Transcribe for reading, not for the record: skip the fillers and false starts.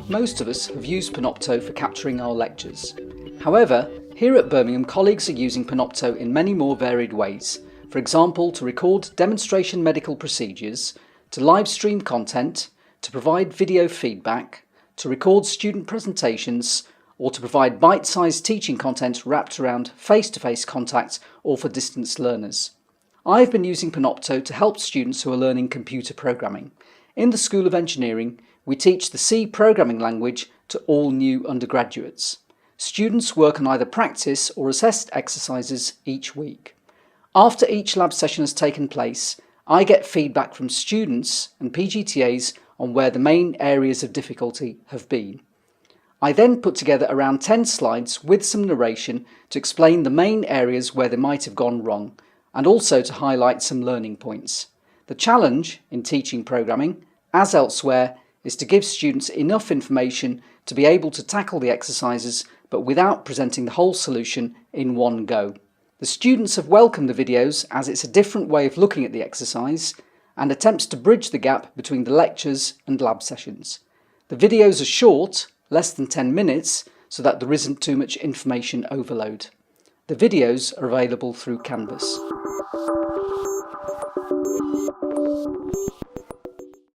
Most of us have used Panopto for capturing our lectures. However, here at Birmingham, colleagues are using Panopto in many more varied ways. For example, to record demonstration medical procedures, to live stream content, to provide video feedback, to record student presentations, or to provide bite-sized teaching content wrapped around face-to-face contact or for distance learners. I've been using Panopto to help students who are learning computer programming. In the School of Engineering, we teach the C programming language to all new undergraduates. Students work on either practice or assessed exercises each week. After each lab session has taken place, I get feedback from students and PGTAs on where the main areas of difficulty have been. I then put together around 10 slides with some narration to explain the main areas where they might have gone wrong, and also to highlight some learning points. The challenge in teaching programming, as elsewhere, is to give students enough information to be able to tackle the exercises, but without presenting the whole solution in one go. The students have welcomed the videos as it's a different way of looking at the exercise and attempts to bridge the gap between the lectures and lab sessions. The videos are short, less than 10 minutes, so that there isn't too much information overload. The videos are available through Canvas.